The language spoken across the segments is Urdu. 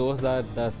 2010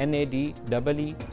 NADEEMMALIK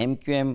MQM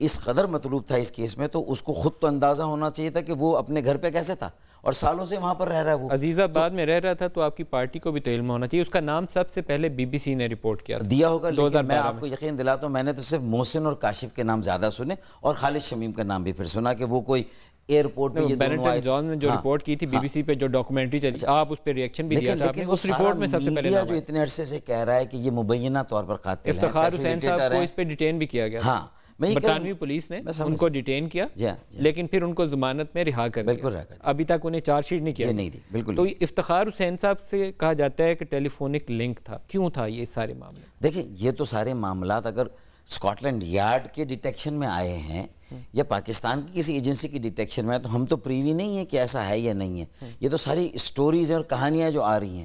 اس قدر مطلوب تھا اس کیس میں، تو اس کو خود تو اندازہ ہونا چاہیے تھا کہ وہ اپنے گھر پہ کیسے تھا، اور سالوں سے وہاں پر رہ رہا ہے وہ. عزیز آباد میں رہ رہا تھا، تو آپ کی پارٹی کو بھی تو علم ہونا چاہیے. اس کا نام سب سے پہلے بی بی سی نے رپورٹ کیا دیا ہوگا، لیکن میں آپ کو یقین دلاتا ہوں میں نے تو صرف محسن اور کاشف کے نام زیادہ سنے، اور خالد شمیم کا نام بھی پھر سنا کہ وہ کوئی ایئرپورٹ پہ یہ دونوں آئے. جان نے جو رپورٹ کی تھی بی بی سی پہ، جو ڈاکومنٹری چلی، آپ اس پہ ریئیکشن بھی دیا تھا آپ نے. اس رپورٹ میں سب سے پہلے جو اتنے عرصے سے کہہ رہا ہے کہ یہ مبینہ طور پر قاتل ہیں، افتخار حسین صاحب کو اس پہ ڈیٹین بھی کیا گیا. ہاں، برطانوی پولیس نے ان کو ڈیٹین کیا، لیکن پھر ان کو ضمانت میں رہا کر دیا. ابھی تک انہیں چارج شیٹ نہیں کیا. تو افتخار حسین صاحب سے کہا جاتا ہے کہ ٹیلی فونک لنک تھا. کیوں تھا یہ سارے معاملے؟ دیکھیں یہ تو سارے معاملات اگر اسکاٹ لینڈ یارڈ کے ڈیٹیکشن میں آئے ہیں یا پاکستان کی کسی ایجنسی کی ڈیٹیکشن میں، تو ہم تو پریوی نہیں ہے کہ ایسا ہے یا نہیں ہے. یہ تو ساری اسٹوریز اور کہانیاں جو آ رہی ہیں،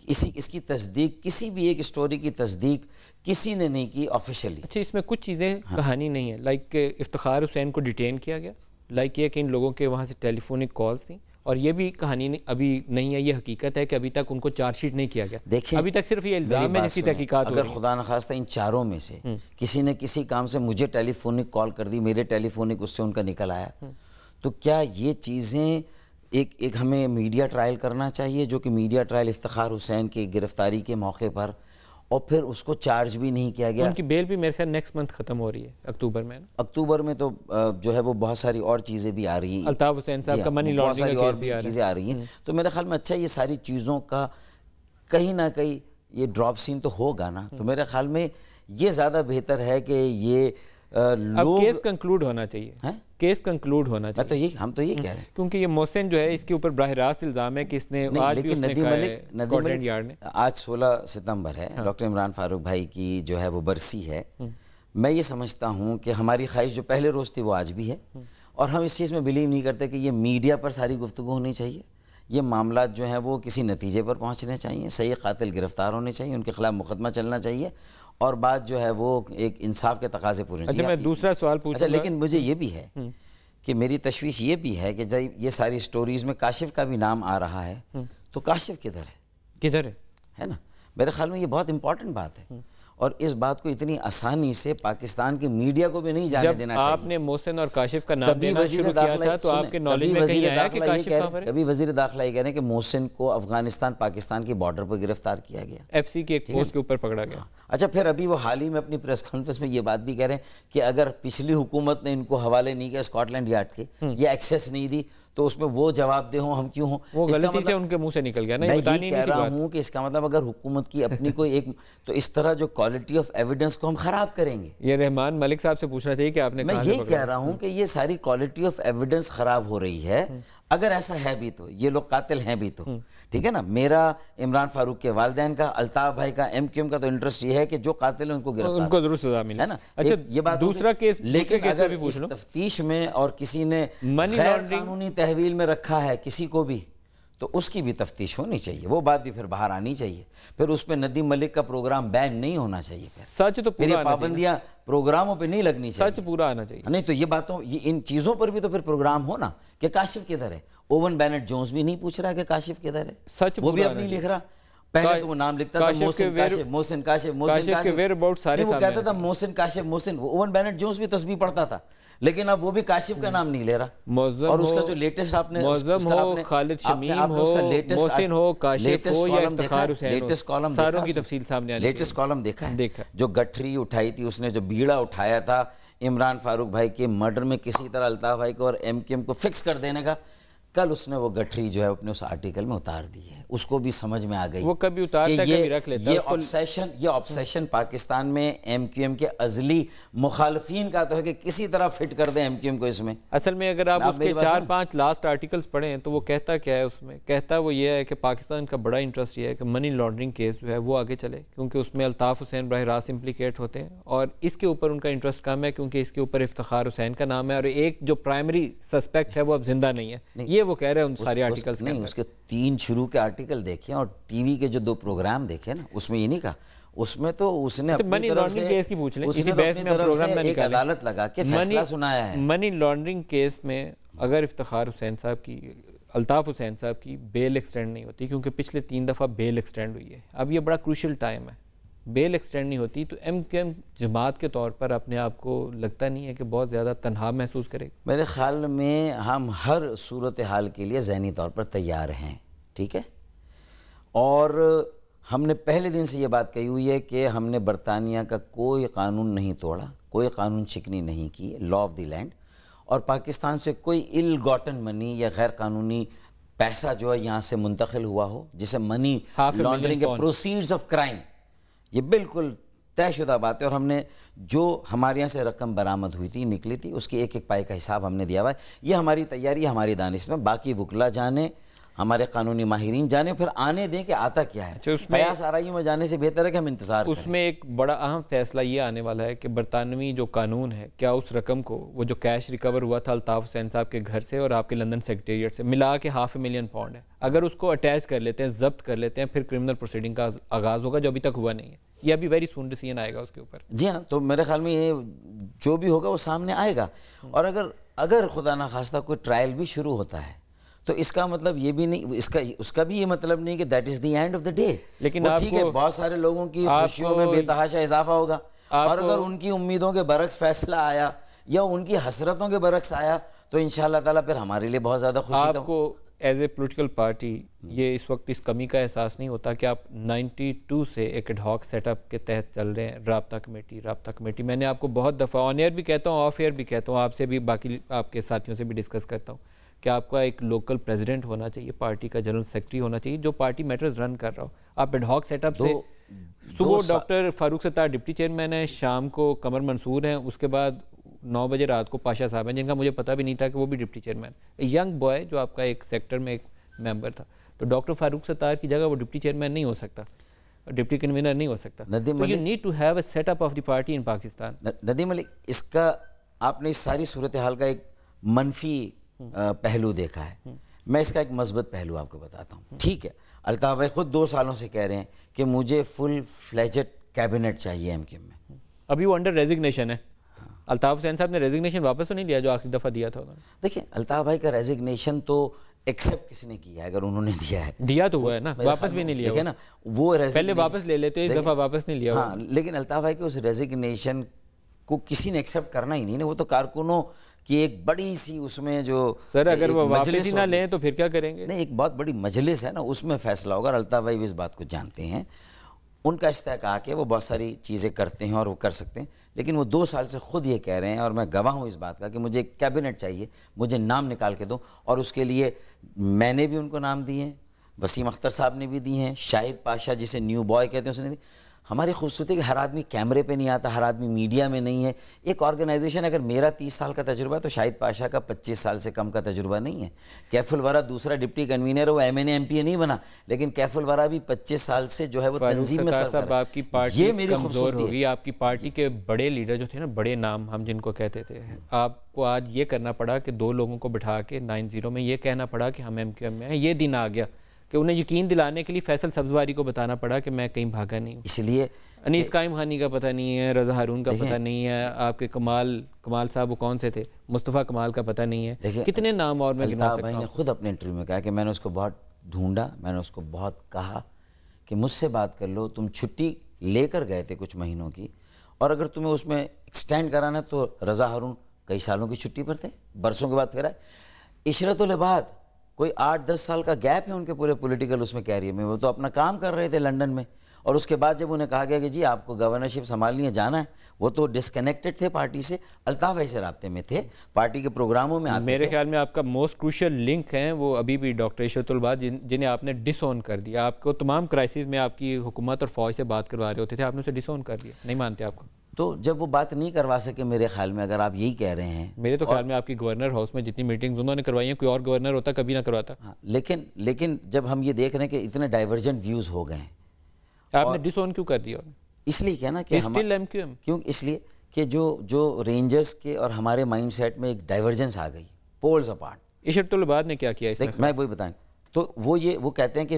اس کی تصدیق، کسی بھی ایک اسٹوری کی تصدیق کسی نے نہیں کی آفیشلی. اچھا، اس میں کچھ چیزیں کہانی نہیں ہے، لائک کہ افتخار حسین کو ڈیٹین کیا گیا، لائک یہ کہ ان لوگوں کے وہاں سے ٹیلی فونک کالز تھیں، اور یہ بھی کہانی ابھی نہیں ہے. یہ حقیقت ہے کہ ابھی تک ان کو چارج شیٹ نہیں کیا گیا. دیکھیں ابھی تک صرف یہ الزام ہے جس کی تحقیقات ہو رہی ہیں. اگر خدا نخواستہ ان چاروں میں سے کسی نے کسی کام سے مجھے ٹیلی فونک کال کر دی، میرے ٹیلی فونک اس سے ان کا نکل آیا، تو کیا یہ چیزیں ایک ہمیں میڈیا ٹرائل کرنا چاہیے، جو کہ میڈیا ٹرائل افتخار حسین کی گرفتاری کے موقع پر، اور پھر اس کو چارج بھی نہیں کیا گیا. ان کی بیل بھی میرے خیال نیکسٹ منتھ ختم ہو رہی ہے، اکتوبر میں. اکتوبر میں تو جو ہے وہ بہت ساری اور چیزیں بھی آ رہی ہیں، الطاف حسین صاحب کا منی لانڈرنگ کا کیس بھی چیزیں آ رہی ہیں. تو میرے خیال میں اچھا یہ ساری چیزوں کا کہیں نہ کہیں یہ ڈراپ سین تو ہوگا نا. تو میرے خیال میں یہ زیادہ بہتر ہے کہ یہ اب کیس کنکلوڈ ہونا چاہیے، کیس کنکلوڈ ہونا چاہیے. ہم تو یہ کہہ رہے ہیں کیونکہ یہ محسن جو ہے اس کے اوپر براہ راست الزام ہے کہ اس نے آج بھی اس نے کہا ہے اسکاٹ لینڈ یارڈ نے. آج 16 ستمبر ہے، ڈاکٹر عمران فاروق بھائی کی جو ہے وہ برسی ہے. میں یہ سمجھتا ہوں کہ ہماری خواہش جو پہلے روز تھی وہ آج بھی ہے، اور ہم اس چیز میں بلیو نہیں کرتے کہ یہ میڈیا پر ساری گفتگو ہونی چاہیے. یہ معاملات جو ہیں وہ کسی نتیجے پر پہنچنے چاہیے، صحیح قاتل گرفتار ہونے چاہیے، ان کے خلاف مقدمہ چلنا چاہیے، اور بات جو ہے وہ ایک انصاف کے تقاضے پورے ہونے چاہیے. میں دوسرا سوال پوچھوں گا، لیکن مجھے یہ بھی ہے کہ میری تشویش یہ بھی ہے کہ جب یہ ساری سٹوریز میں کاشف کا بھی نام آ رہا ہے، تو کاشف کدھر ہے نا. میرے خیال میں یہ بہت امپورٹنٹ بات ہے، اور اس بات کو اتنی آسانی سے پاکستان کی میڈیا کو بھی نہیں جانے دینا چاہیے. جب آپ نے محسن اور کاشف کا نام دینا شروع کیا تھا تو آپ کے نالج میں کہیں آیا کہ کاشف کہاں پر ہے؟ کبھی وزیر داخلہ یہ کہہ رہے ہیں کہ محسن کو افغانستان پاکستان کی بارڈر پر گرفتار کیا گیا، ایف سی کی ایک پوسٹ کے اوپر پکڑا گیا. اچھا، پھر ابھی وہ حال ہی میں اپنی پریس کانفرنس میں یہ بات بھی کہہ رہے ہیں کہ اگر پچھلی حکومت نے ان کو حوالے نہیں کیا اسکاٹ لینڈ یارڈ کے، یا ایکسیس نہیں دی، تو اس میں وہ جواب دہ ہوں، ہم کیوں ہوں. وہ غلطی سے ان کے منہ سے نکل گیا نا. میں یہ کہہ رہا ہوں کہ اس کا مطلب اگر حکومت کی اپنی کوئی ایک، تو اس طرح جو کوالٹی آف ایویڈنس کو ہم خراب کریں گے. یہ رحمان ملک صاحب سے پوچھنا چاہیے کہ آپ نے میں یہ کہہ رہا ہوں کہ یہ ساری کوالٹی آف ایویڈنس خراب ہو رہی ہے. اگر ایسا ہے بھی تو یہ لوگ قاتل ہیں بھی تو ٹھیک ہے نا. میرا عمران فاروق کے والدین کا، الطاف بھائی کا، ایم کیو ایم کا تو انٹرسٹ یہ ہے کہ جو قاتل ہیں ان کو گرفتار، ان کو ضرور سزا ملے، ہے نا. اچھا، یہ بات دوسرا کیس، لیکن اگر اس تفتیش میں اور کسی نے غیر قانونی تحویل میں رکھا ہے کسی کو بھی، تو اس کی بھی تفتیش ہونی چاہیے. وہ بات بھی پھر باہر آنی چاہیے. پھر اس پہ ندیم ملک کا پروگرام بین نہیں ہونا چاہیے. سچ تو پورا، پابندیاں پروگراموں پہ نہیں لگنی چاہیے، سچ پورا آنا چاہیے. نہیں تو یہ باتوں، ان چیزوں پر بھی تو پھر پروگرام ہو نا کہ کاشف کدھر ہے. اوون بینٹ جونز بھی نہیں پوچھ رہا کہ کاشف کدھر ہے، سچ وہ بھی اب نہیں لکھ رہا. پہلے تو وہ نام لکھتا تھا محسن کاشف، محسن کاشف، محسن کاشف، وہ کہتا تھا محسن کاشف، محسن. اوون بینٹ جونز بھی تسبیح پڑھتا تھا، لیکن اب وہ بھی کاشف کا نام نہیں لے رہا. اور اس کا جو لیٹسٹ آپ نے معظم ہو، خالد شمیم ہو، محسن ہو، کاشف ہو یا افتخار حسین ہو، ساروں کی تفصیل سامنے آنی چاہیے. لیٹسٹ کالم دیکھا ہے جو گٹھری اٹھائی تھی اس نے، جو بیڑا اٹھایا تھا عمران فاروق بھائی کے مرڈر میں کسی طرح الطاف بھائی کو اور ایم کیو ایم کو فکس کر دینے کا، کل اس نے وہ گٹھری جو ہے اپنے اس آرٹیکل میں اتار دی ہے. اس کو بھی سمجھ میں آ گئی وہ کبھی اتارتا ہے کبھی رکھ لیتا. یہ آبسیشن پاکستان میں ایم کیو ایم کے ازلی مخالفین کا تو ہے کہ کسی طرح فٹ کر دیں ایم کیو ایم کو اس میں. اصل میں اگر آپ اس کے 4-5 لاسٹ آرٹیکلز پڑھیں تو وہ کہتا کیا ہے اس میں؟ کہتا وہ یہ ہے کہ پاکستان کا بڑا انٹرسٹ یہ ہے کہ منی لانڈرنگ کیس جو ہے وہ آگے چلے، کیونکہ اس میں الطاف حسین براہ راست امپلیکیٹ ہوتے ہیں، اور اس کے اوپر ان کا انٹرسٹ کم ہے کیونکہ اس کے اوپر افتخار حسین کا نام ہے، اور ایک جو پرائمری سسپیکٹ ہے وہ اب زندہ نہیں ہے. یہ وہ کہہ رہے ہیں ان سارے آرٹیکلز نہیں. اس کے 3 شروع کے آرٹیکل دیکھیں اور ٹی وی کے جو 2 پروگرام دیکھیں نا، اس میں یہ نہیں کہا. اس میں تو اس نے منی لانڈرنگ کیس کی پوچھ لیں، اسی بحث میں پروگرام نہ ایک عدالت لگا کے فیصلہ سنایا ہے. منی لانڈرنگ کیس میں اگر افتخار حسین صاحب کی، الطاف حسین صاحب کی بیل ایکسٹینڈ نہیں ہوتی، کیونکہ پچھلے 3 دفعہ بیل ایکسٹینڈ ہوئی ہے. اب یہ بڑا کروشل ٹائم ہے. بیل ایکسٹینڈ نہیں ہوتی تو ایم کیو ایم جماعت کے طور پر اپنے آپ کو لگتا نہیں ہے کہ بہت زیادہ تنہا محسوس کرے گا؟ میرے خیال میں ہم ہر صورتحال کے لیے ذہنی طور پر تیار ہیں، ٹھیک ہے، اور ہم نے پہلے دن سے یہ بات کہی ہوئی ہے کہ ہم نے برطانیہ کا کوئی قانون نہیں توڑا، کوئی قانون شکنی نہیں کی، لا آف دی لینڈ، اور پاکستان سے کوئی اِل گاٹن منی یا غیر قانونی پیسہ جو ہے یہاں سے منتقل ہوا ہو، جسے منی لانڈرنگ کے پروسیڈز آف کرائم، یہ بالکل طے شدہ بات ہے، اور ہم نے جو ہمارے یہاں سے رقم برآمد ہوئی تھی، نکلی تھی، اس کی ایک ایک پائی کا حساب ہم نے دیا ہوا ہے۔ یہ ہماری تیاری ہے، ہماری دانش میں، باقی وکلا جانے، ہمارے قانونی ماہرین جانے، پھر آنے دیں کہ آتا کیا ہے۔ قیاس آرائیوں میں جانے سے بہتر ہے کہ ہم انتظار کریں۔ اس میں ایک بڑا اہم فیصلہ یہ آنے والا ہے کہ برطانوی جو قانون ہے، کیا اس رقم کو، وہ جو کیش ریکور ہوا تھا الطاف حسین صاحب کے گھر سے اور آپ کے لندن سیکریٹریٹ سے ملا کے £500,000 ہے، اگر اس کو اٹیچ کر لیتے ہیں، ضبط کر لیتے ہیں، پھر کرمنل پروسیڈنگ کا آغاز ہوگا جو ابھی تک ہوا نہیں ہے۔ یہ ابھی ویری سون ڈیسیژن آئے گا اس کے اوپر۔ جی ہاں، تو میرے خیال میں یہ جو بھی ہوگا وہ سامنے آئے گا، اور اگر خدا نخواستہ کوئی ٹرائل بھی شروع ہوتا ہے تو اس کا مطلب یہ بھی نہیں، اس کا بھی یہ مطلب نہیں کہ that is the end of the day. لیکن ٹھیک ہے، بہت سارے لوگوں کی خوشیوں میں بے تحاشا اضافہ ہوگا، اور اگر ان کی امیدوں کے برعکس فیصلہ آیا یا ان کی حسرتوں کے برعکس آیا تو انشاءاللہ تعالیٰ پھر ہمارے لیے بہت زیادہ خوشی کا۔ آپ کو ایز اے پولیٹیکل پارٹی یہ اس وقت اس کمی کا احساس نہیں ہوتا کہ آپ 92 سے ایک ایڈ ہاک سیٹ اپ کے تحت چل رہے ہیں، رابطہ کمیٹی؟ میں نے آپ کو بہت دفعہ آن ایئر بھی کہتا ہوں، آف ایئر بھی کہتا ہوں، آپ سے بھی، باقی آپ کے ساتھیوں سے بھی ڈسکس کرتا ہوں کہ آپ کا ایک لوکل پریزیڈنٹ ہونا چاہیے، پارٹی کا جنرل سیکرٹری ہونا چاہیے جو پارٹی میٹرز رن کر رہا ہو۔ آپ ایڈ ہاک سیٹ اپ سے صبح doctor Farooq Sattar deputy chairman ہیں، شام کو قمر منصور ہیں، اس کے بعد 9 بجے رات کو پاشا صاحب ہیں جن کا مجھے پتہ بھی نہیں تھا کہ وہ بھی ڈپٹی چیئرمین، ینگ بوائے جو آپ کا ایک سیکٹر میں ایک ممبر تھا، تو ڈاکٹر فاروق ستار کی جگہ وہ ڈپٹی چیئرمین نہیں ہو سکتا، ڈپٹی کنوینر نہیں ہو سکتا۔ You need to have a set up of the party in Pakistan. Nadeem Ali, اس کا آپ نے اس ساری صورتحال کا ایک منفی پہلو دیکھا ہے، میں اس کا ایک مثبت پہلو آپ کو بتاتا ہوں۔ ٹھیک ہے، الطاف بھائی خود 2 سالوں سے کہہ رہے ہیں کہ مجھے فل فلیجڈ کیبنٹ چاہیے ایم کیو میں۔ ابھی وہ انڈر ریزگنیشن ہے۔ الطاف حسین صاحب نے ریزگنیشن واپس تو نہیں لیا جو آخری دفعہ دیا تھا انہوں نے؟ دیکھیں، الطاف بھائی کا ریزگنیشن تو ایکسیپٹ کس نے کیا ہے؟ اگر انہوں نے دیا ہے، دیا تو ہوا ہے نا، واپس بھی نہیں لیا۔ دیکھیں نا، وہ پہلے واپس لے لیتے، اس دفعہ واپس نہیں لیا۔ ہاں، لیکن الطاف بھائی کے اس ریزگنیشن کو کسی نے ایکسیپٹ کرنا ہی نہیں، وہ تو کارکنوں کی ایک بڑی سی اس میں جو، سر اگر وہ واپس ہی نہ لیں تو پھر کیا کریں گے؟ نہیں، ایک بہت بڑی مجلس ہے نا، اس میں فیصلہ ہوگا، اور الطاف بھائی بھی اس بات کو جانتے ہیں، ان کا استحقاق ہے، وہ بہت ساری چیزیں کرتے ہیں اور وہ کر سکتے ہیں، لیکن وہ 2 سال سے خود یہ کہہ رہے ہیں، اور میں گواہ ہوں اس بات کا، کہ مجھے ایک کیبنٹ چاہیے، مجھے نام نکال کے دو، اور اس کے لیے میں نے بھی ان کو نام دیے ہیں، وسیم اختر صاحب نے بھی دی ہیں، شاہد پاشا جسے نیو بوائے کہتے ہیں اس نے دی۔ ہماری خوبصورتی کہ ہر آدمی کیمرے پہ نہیں آتا، ہر آدمی میڈیا میں نہیں ہے۔ ایک آرگنائزیشن، اگر میرا 30 سال کا تجربہ ہے تو شاہد پاشا کا 25 سال سے کم کا تجربہ نہیں ہے۔ کیف الورا دوسرا ڈپٹی کنوینر ہے، وہ M N A M P A نہیں بنا، لیکن کیف الورا بھی 25 سال سے جو ہے وہ تنظیم میں سربراہ ہے۔ آپ کی پارٹی کمزور ہوگی، آپ کی پارٹی کے بڑے لیڈر جو تھے نا، بڑے نام ہم جن کو کہتے تھے، آپ کو آج یہ کرنا پڑا کہ 2 لوگوں کو بٹھا کے 90 میں یہ کہنا پڑا کہ ہم ایم کیو ایم میں ہیں۔ یہ دن آ گیا کہ انہیں یقین دلانے کے لیے فیصل سبزواری کو بتانا پڑا کہ میں کہیں بھاگا نہیں ہوں۔ اس لیے انیس قائم خانی کا پتہ نہیں ہے، رضا ہارون کا پتہ نہیں ہے، آپ کے کمال صاحب وہ کون سے تھے، مصطفیٰ کمال کا پتہ نہیں ہے، کتنے نام اور میں گنا سکتا ہوں۔ الطاف بھائی نے خود اپنے انٹرویو میں کہا کہ میں نے اس کو بہت ڈھونڈا، میں نے اس کو بہت کہا کہ مجھ سے بات کر لو، تم چھٹی لے کر گئے تھے کچھ مہینوں کی، اور اگر تمہیں اس میں ایکسٹینڈ کرانا تو رضا ہارون کئی سالوں کی چھٹی پر تھے، برسوں کے بعد پھر آئے۔ عشرت العباد کوئی 8-10 سال کا گیپ ہے ان کے پورے پولیٹیکل اس میں کیریئر میں، وہ تو اپنا کام کر رہے تھے لنڈن میں، اور اس کے بعد جب انہیں کہا گیا کہ جی آپ کو گورنرشپ سنبھالنی ہے، جانا ہے، وہ تو ڈسکنیکٹڈ تھے پارٹی سے، الطاف بھائی سے رابطے میں تھے، پارٹی کے پروگراموں میں آتے تھے۔ میرے خیال میں آپ کا موسٹ کروشل لنک ہیں وہ ابھی بھی ڈاکٹر عشرت العباد، جنہیں آپ نے ڈس اون کر دیا۔ آپ کو تمام کرائسس میں آپ کی حکومت اور فوج سے بات کروا رہے ہوتے تھے، آپ نے اسے ڈس اون کر دیا، نہیں مانتے آپ کو؟ تو جب وہ بات نہیں کروا سکے، میرے خیال میں اگر آپ یہی کہہ رہے ہیں، میرے تو خیال میں آپ کی گورنر ہاؤس میں جتنی میٹنگز انہوں نے کروائی ہیں، کوئی اور گورنر ہوتا کبھی نہ کرواتا۔ لیکن جب ہم یہ دیکھ رہے ہیں کہ اتنے ڈائیورجنٹ ویوز ہو گئے ہیں، آپ نے ڈس اون کیوں کر دیا؟ اس لیے کیا نا کہ کیوں، اس لیے کہ جو رینجرز کے اور ہمارے مائنڈ سیٹ میں ایک ڈائیورجنس آ گئی، پولز اپارٹ۔ عشرت العباد نے کیا کیا اس میں؟ میں وہی بتائیں، تو وہ کہتے ہیں کہ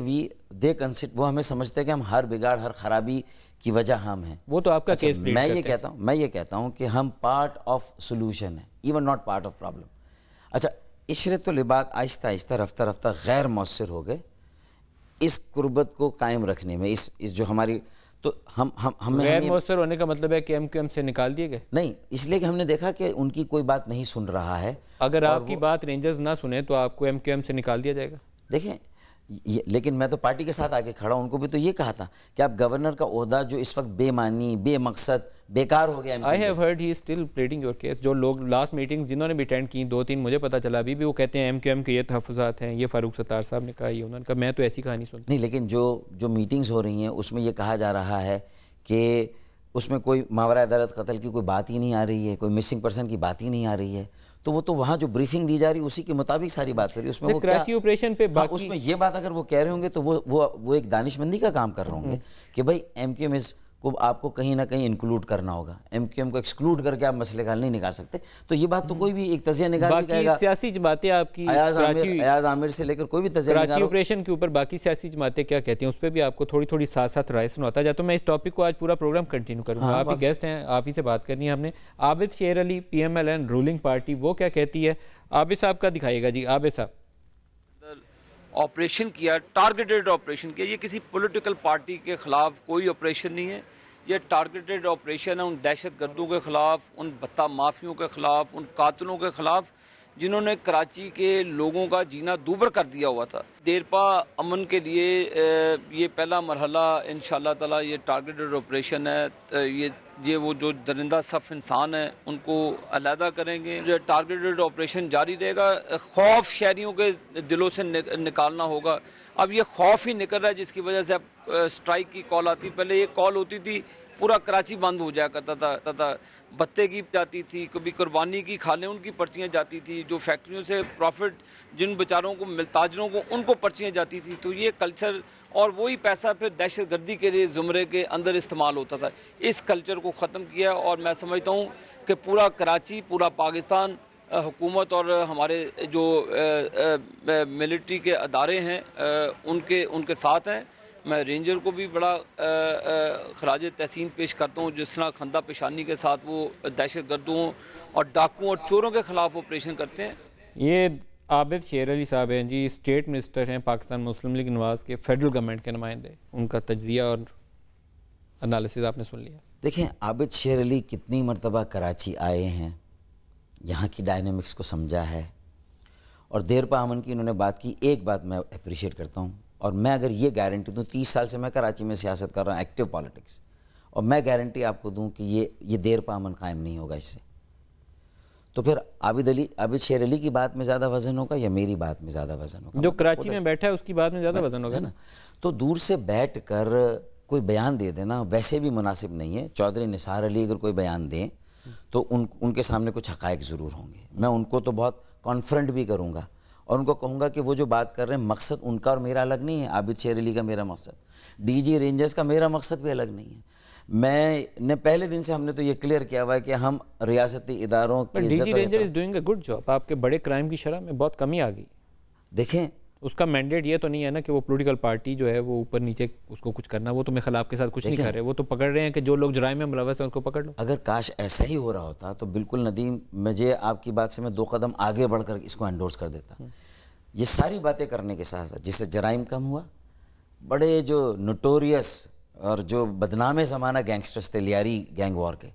وہ ہمیں سمجھتے ہیں کہ ہم ہر بگاڑ، ہر خرابی کی وجہ ہم ہیں۔ وہ تو آپ کا کیس پلیڈ کرتے ہیں۔ میں یہ کہتا ہوں کہ ہم پارٹ آف سولوشن ہیں، even not part of problem. اچھا، عشرت العباد آہستہ آہستہ رفتہ رفتہ غیر مؤثر ہو گئے اس قربت کو قائم رکھنے میں، اس جو ہماری تو ہم غیر مؤثر ہونے کا مطلب ہے کہ ایم کیو ایم سے نکال دیے گئے؟ نہیں، اس لیے کہ ہم نے دیکھا کہ ان کی کوئی بات نہیں سن رہا ہے. اگر آپ کی بات رینجرز نہ سنیں تو آپ کو ایم کیو ایم سے نکال دیا جائے گا؟ دیکھیں لیکن میں تو پارٹی کے ساتھ آگے کھڑا ہوں. ان کو بھی تو یہ کہا تھا کہ آپ گورنر کا عہدہ جو اس وقت بے معنی بے مقصد بیکار ہو گیا. I have heard he is still pleading your case. جو لوگ لاسٹ میٹنگ جنہوں نے بھی اٹینڈ کی 2-3 مجھے پتہ چلا ابھی بھی وہ کہتے ہیں ایم کیو ایم کے یہ تحفظات ہیں، یہ فاروق ستار صاحب نے کہا، یہ انہوں نے کہا. میں تو ایسی کہانی سنتا نہیں، لیکن جو میٹنگز ہو رہی ہیں اس میں یہ کہا جا رہا ہے کہ اس میں کوئی ماوراء عدالت قتل کی کوئی بات ہی نہیں آ رہی ہے، کوئی مسنگ پرسن کی بات ہی نہیں آ رہی ہے. تو وہ تو وہاں جو بریفنگ دی جا رہی ہے اسی کے مطابق ساری بات کر رہی ہے. اس میں وہ کراچی آپریشن پہ باقی اس میں یہ بات اگر وہ کہہ رہے ہوں گے تو وہ ایک دانش مندی کا کام کر رہے ہوں گے کہ بھائی ایم کیو ایم کو آپ کو کہیں نہ کہیں انکلوڈ کرنا ہوگا، ایم کیو ایم کو ایکسکلوڈ کر کے آپ مسئلے کا حل نہیں نکال سکتے. تو یہ بات تو کوئی بھی ایک تجزیہ نگار بھی کہے گا. سیاسی جماعتیں آپ کی ایاز عامر سے لے کر کوئی بھی تجزیہ نگار کراچی آپریشن کے اوپر باقی سیاسی جماعتیں کیا کہتی ہیں اس پہ بھی آپ کو تھوڑی ساتھ ساتھ رائے سناتا جاتا ہوں. میں اس ٹاپک کو آج پورا پروگرام کنٹینیو کروں گا. آپ ہی گیسٹ ہیں، آپ ہی سے بات کرنی ہے ہم نے. Abid Sher Ali P M L N ruling party وہ کیا کہتی ہے؟ عابد صاحب کا دکھائیے گا جی. عابد صاحب آپریشن کیا، ٹارگیٹڈ آپریشن کیا. یہ کسی پولیٹیکل پارٹی کے خلاف کوئی آپریشن نہیں ہے، یہ ٹارگیٹڈ آپریشن ہے ان دہشت گردوں کے خلاف، ان بھتہ مافیوں کے خلاف، ان قاتلوں کے خلاف جنہوں نے کراچی کے لوگوں کا جینا دوبر کر دیا ہوا تھا. دیرپا امن کے لیے یہ پہلا مرحلہ انشاءاللہ تعالی یہ ٹارگیٹڈ آپریشن ہے. یہ وہ جو درندہ صف انسان ہیں ان کو علیحدہ کریں گے. یہ ٹارگیٹڈ آپریشن جاری رہے گا. خوف شہریوں کے دلوں سے نکالنا ہوگا. اب یہ خوف ہی نکل رہا ہے جس کی وجہ سے اب اسٹرائک کی کال آتی. پہلے یہ کال ہوتی تھی پورا کراچی بند ہو جایا کرتا تھا. بتے کی جاتی تھی، کبھی قربانی کی کھالیں ان کی پرچیاں جاتی تھی، جو فیکٹریوں سے پروفٹ جن بیچاروں کو تاجروں کو ان کو پرچیاں جاتی تھی. تو یہ کلچر اور وہی پیسہ پھر دہشت گردی کے لیے زمرے کے اندر استعمال ہوتا تھا. اس کلچر کو ختم کیا اور میں سمجھتا ہوں کہ پورا کراچی، پورا پاکستان حکومت اور ہمارے جو ملٹری کے ادارے ہیں ان کے ساتھ ہیں. میں رینجر کو بھی بڑا خراج تحسین پیش کرتا ہوں جس طرح خندہ پیشانی کے ساتھ وہ دہشت گردوں اور ڈاکوؤں اور چوروں کے خلاف آپریشن کرتے ہیں. یہ عابد شیر علی صاحب ہیں جی، اسٹیٹ منسٹر ہیں پاکستان مسلم لیگ نواز کے، فیڈرل گورنمنٹ کے نمائندے. ان کا تجزیہ اور انالیسز آپ نے سن لیا. دیکھیں عابد شیر علی کتنی مرتبہ کراچی آئے ہیں، یہاں کی ڈائنامکس کو سمجھا ہے اور دیرپا امن کی انہوں نے بات کی. ایک بات میں اپریشیٹ کرتا ہوں اور میں اگر یہ گارنٹی دوں، 30 سال سے میں کراچی میں سیاست کر رہا ہوں، ایکٹیو پالیٹکس، اور میں گارنٹی آپ کو دوں کہ یہ دیرپا امن قائم نہیں ہوگا اس سے. تو پھر عابد شیر علی کی بات میں زیادہ وزن ہوگا یا میری بات میں زیادہ وزن ہوگا؟ جو کراچی میں بیٹھا ہے اس کی بات میں زیادہ وزن ہوگا نا. تو دور سے بیٹھ کر کوئی بیان دے دینا ویسے بھی مناسب نہیں ہے. چودھری نثار علی اگر کوئی بیان دیں تو ان کے سامنے کچھ حقائق ضرور ہوں گے. میں ان کو تو بہت کانفرنٹ بھی کروں گا اور ان کو کہوں گا کہ وہ جو بات کر رہے ہیں مقصد ان کا اور میرا الگ نہیں ہے. عابد شیر علی کا میرا مقصد، ڈی جی رینجرز کا میرا مقصد بھی الگ نہیں ہے. میں نے پہلے دن سے ہم نے تو یہ کلیئر کیا ہوا ہے کہ ہم ریاستی اداروں کی D G ranger is doing a good job. آپ کے بڑے کرائم کی شرح میں بہت کمی آ گئی. دیکھیں اس کا مینڈیٹ یہ تو نہیں ہے نا کہ وہ پولیٹیکل پارٹی جو ہے وہ اوپر نیچے اس کو کچھ کرنا. وہ تو میرے خلاف کے ساتھ کچھ نہیں کر رہے، وہ تو پکڑ رہے ہیں کہ جو لوگ جرائم میں ملوث ہیں اس کو پکڑ لو. اگر کاش ایسا ہی ہو رہا ہوتا تو بالکل ندیم، مجھے آپ کی بات سے میں 2 قدم آگے بڑھ کر اس کو انڈورس کر دیتا. یہ ساری باتیں کرنے کے ساتھ ساتھ جس سے جرائم کم ہوا، بڑے جو نوٹوریس اور جو بدنام زمانہ گینگسٹرز تھے لیاری گینگ وار کے،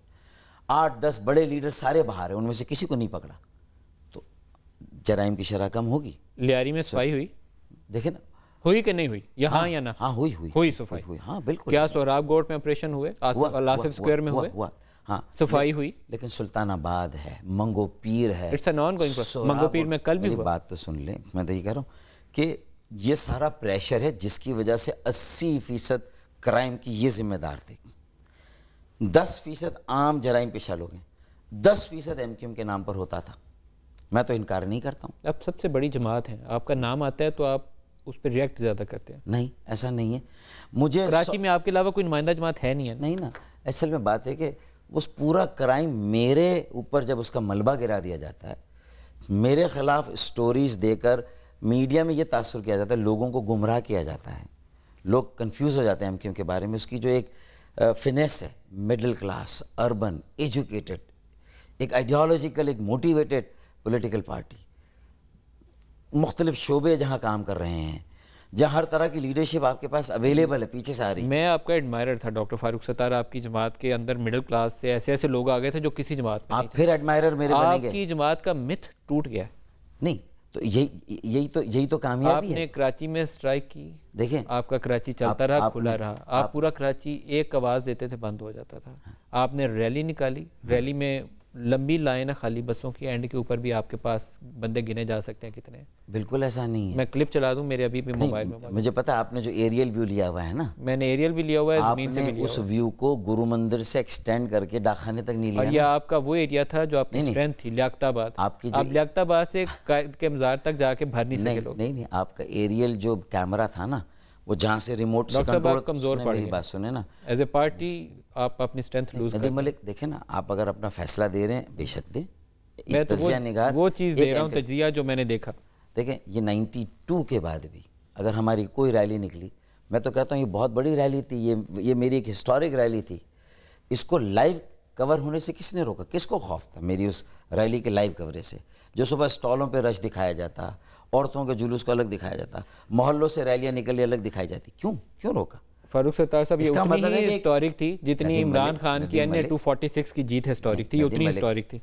8-10 بڑے لیڈر سارے باہر ہیں، ان میں سے کسی کو نہیں پکڑا. تو جرائم کی شرح کم ہوگی. لیاری میں صفائی ہوئی، دیکھیں نا، ہوئی کہ نہیں ہوئی یہاں یا نہ؟ ہاں ہوئی صفائی ہوئی. ہاں بالکل. کیا سہراب گوٹ میں آپریشن ہوئے، آصف اسکوائر میں ہوئے؟ ہاں صفائی ہوئی. لیکن سلطان آباد ہے، منگو پیر ہے، it's an ongoing process. Mangho Pir میں کل بھی ہوا. بات تو سن لیں، میں تو یہ کہہ رہا ہوں کہ یہ سارا پریشر ہے جس کی وجہ سے 80% کرائم کی یہ ذمہ دار تھی. 10% عام جرائم پیشہ لوگ ہیں، 10% ایم کیو ایم کے نام پر ہوتا تھا. میں تو انکار نہیں کرتا ہوں. اب سب سے بڑی جماعت ہے، آپ کا نام آتا ہے تو آپ اس پہ ریئیکٹ زیادہ کرتے ہیں. نہیں ایسا نہیں ہے. مجھے کراچی میں آپ کے علاوہ کوئی نمائندہ جماعت ہے نہیں ہے. نہیں نا، اصل میں بات ہے کہ اس پورا کرائم میرے اوپر جب اس کا ملبہ گرا دیا جاتا ہے، میرے خلاف سٹوریز دے کر میڈیا میں یہ تاثر کیا جاتا ہے، لوگوں کو گمراہ کیا جاتا ہے، لوگ کنفیوز ہو جاتے ہیں ایم کیو ایم کے بارے میں. اس کی جو ایک فنیس ہے، مڈل کلاس، اربن، ایجوکیٹڈ، ایک آئیڈیالوجیکل، ایک موٹیویٹڈ پولیٹیکل پارٹی، مختلف شعبے جہاں کام کر رہے ہیں، جہاں ہر طرح کی لیڈرشپ آپ کے پاس اویلیبل ہے، پیچھے سے آ رہی ہے. میں آپ کا ایڈمائرر تھا ڈاکٹر فاروق ستار. آپ کی جماعت کے اندر مڈل کلاس سے ایسے ایسے لوگ آ گئے تھے جو کسی جماعت میں آپ پھر ایڈمائرر میرے بنے گئے. آپ کی جماعت کا متھ ٹوٹ گیا. نہیں تو یہی تو کامیابی آپ ہے. نے کراچی میں اسٹرائک کی, دیکھیں آپ کا کراچی چلتا رہا, کھلا رہا. آپ پورا کراچی ایک آواز دیتے تھے بند ہو جاتا تھا. آپ نے ریلی نکالی, ریلی میں لمبی لائن ہے خالی بسوں کی, اینڈ کے اوپر بھی آپ کے پاس بندے گنے جا سکتے ہیں کتنے. بالکل ایسا نہیں ہے. میں کلپ چلا دوں, میرے ابھی بھی موبائل میں. مجھے پتا آپ نے جو ایریل ویو لیا ہوا ہے نا, میں نے ایریل بھی لیا ہوا ہے, زمین سے بھی لیا ہوا ہے. اس ویو کو گرو مندر سے ایکسٹینڈ کر کے ڈاکخانے تک نہیں لیا. اور یہ آپ کا وہ ایریا تھا جو آپ کی اسٹرینتھ تھی, لیاقت آباد. آپ لیاقت آباد سے قائد کے مزار تک جا کے بھر نہیں سکے لوگ. نہیں, آپ کا ایریل جو کیمرہ تھا نا, وہ جہاں سے ریموٹ سے کنٹرول, کمزور پڑ گئی. بات سنیں نا, ایز اے پارٹی آپ اپنی اسٹرینتھ لوز کر. ندیم ملک دیکھیں نا, آپ اگر اپنا فیصلہ دے رہے ہیں بے شک دیں. میں تو وہ چیز دے رہا ہوں, تجزیہ جو میں نے دیکھا. دیکھیں یہ 92 کے بعد بھی اگر ہماری کوئی ریلی نکلی, میں تو کہتا ہوں یہ بہت بڑی ریلی تھی, یہ میری ایک ہسٹورک ریلی تھی. اس کو لائیو کور ہونے سے کس نے روکا؟ کس کو خوف تھا میری اس ریلی کے لائیو کوریج سے؟ جو صبح اسٹالوں پہ رش دکھایا جاتا, عورتوں کے جلوس کو الگ دکھایا جاتا, محلوں سے ریلیاں نکلی الگ دکھائی جاتی, کیوں روکا؟ فاروق ستار صاحب, یہ اتنی ہی ہسٹورک تھی جتنی عمران خان کی NA-246 کی جیت ہسٹورک تھی, اتنی ہسٹورک تھی.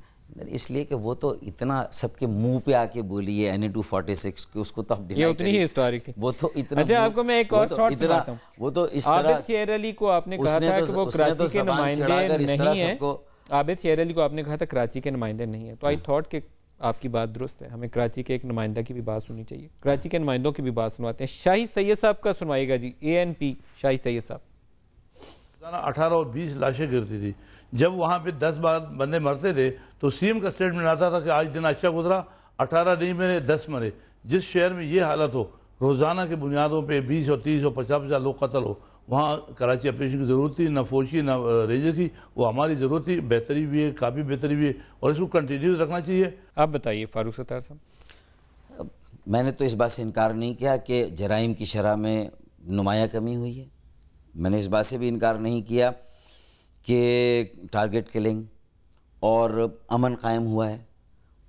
اس لیے کہ وہ تو اتنا سب کے منہ پہ آ کے بولی ہے NA-246 کہ اس کو تو یہ اتنی ہی ہسٹورک تھی. وہ تو اتنا. اچھا آپ کو میں ایک اور شارٹ سناتا ہوں. وہ تو اس طرح عابد شیر علی کو آپ نے کہا تھا کہ وہ کراچی کے نمائندے نہیں ہیں. عابد شیر علی کو آپ نے کہا تھا کراچی کے نمائندے نہیں ہیں, تو آئی تھاٹ کہ آپ کی بات درست ہے, ہمیں کراچی کے ایک نمائندہ کی بھی بات سننی چاہیے. کراچی کے نمائندوں کی بھی بات سنواتے ہیں. شاہی سید صاحب کا سنوائے گا جی, ANP شاہی سید صاحب. 18 اور 20 لاشیں گرتی تھی. جب وہاں پہ 10 بندے مرتے تھے تو CM کا سٹیٹمنٹ آتا تھا کہ آج دن اچھا گزرا, 18 نہیں مرے 10 مرے. جس شہر میں یہ حالت ہو, روزانہ کی بنیادوں پہ 20 اور 30 اور 50 لوگ قتل ہو, وہاں کراچی آپریشن کی ضرورت تھی, نہ فوجی نہ رینجر کی. وہ ہماری ضرورت تھی, بہتری بھی ہے, کافی بہتری بھی ہے, اور اس کو کنٹینیو رکھنا چاہیے. آپ بتائیے فاروق ستار صاحب. میں نے تو اس بات سے انکار نہیں کیا کہ جرائم کی شرح میں نمایاں کمی ہوئی ہے. میں نے اس بات سے بھی انکار نہیں کیا کہ ٹارگٹ کلنگ اور امن قائم ہوا ہے,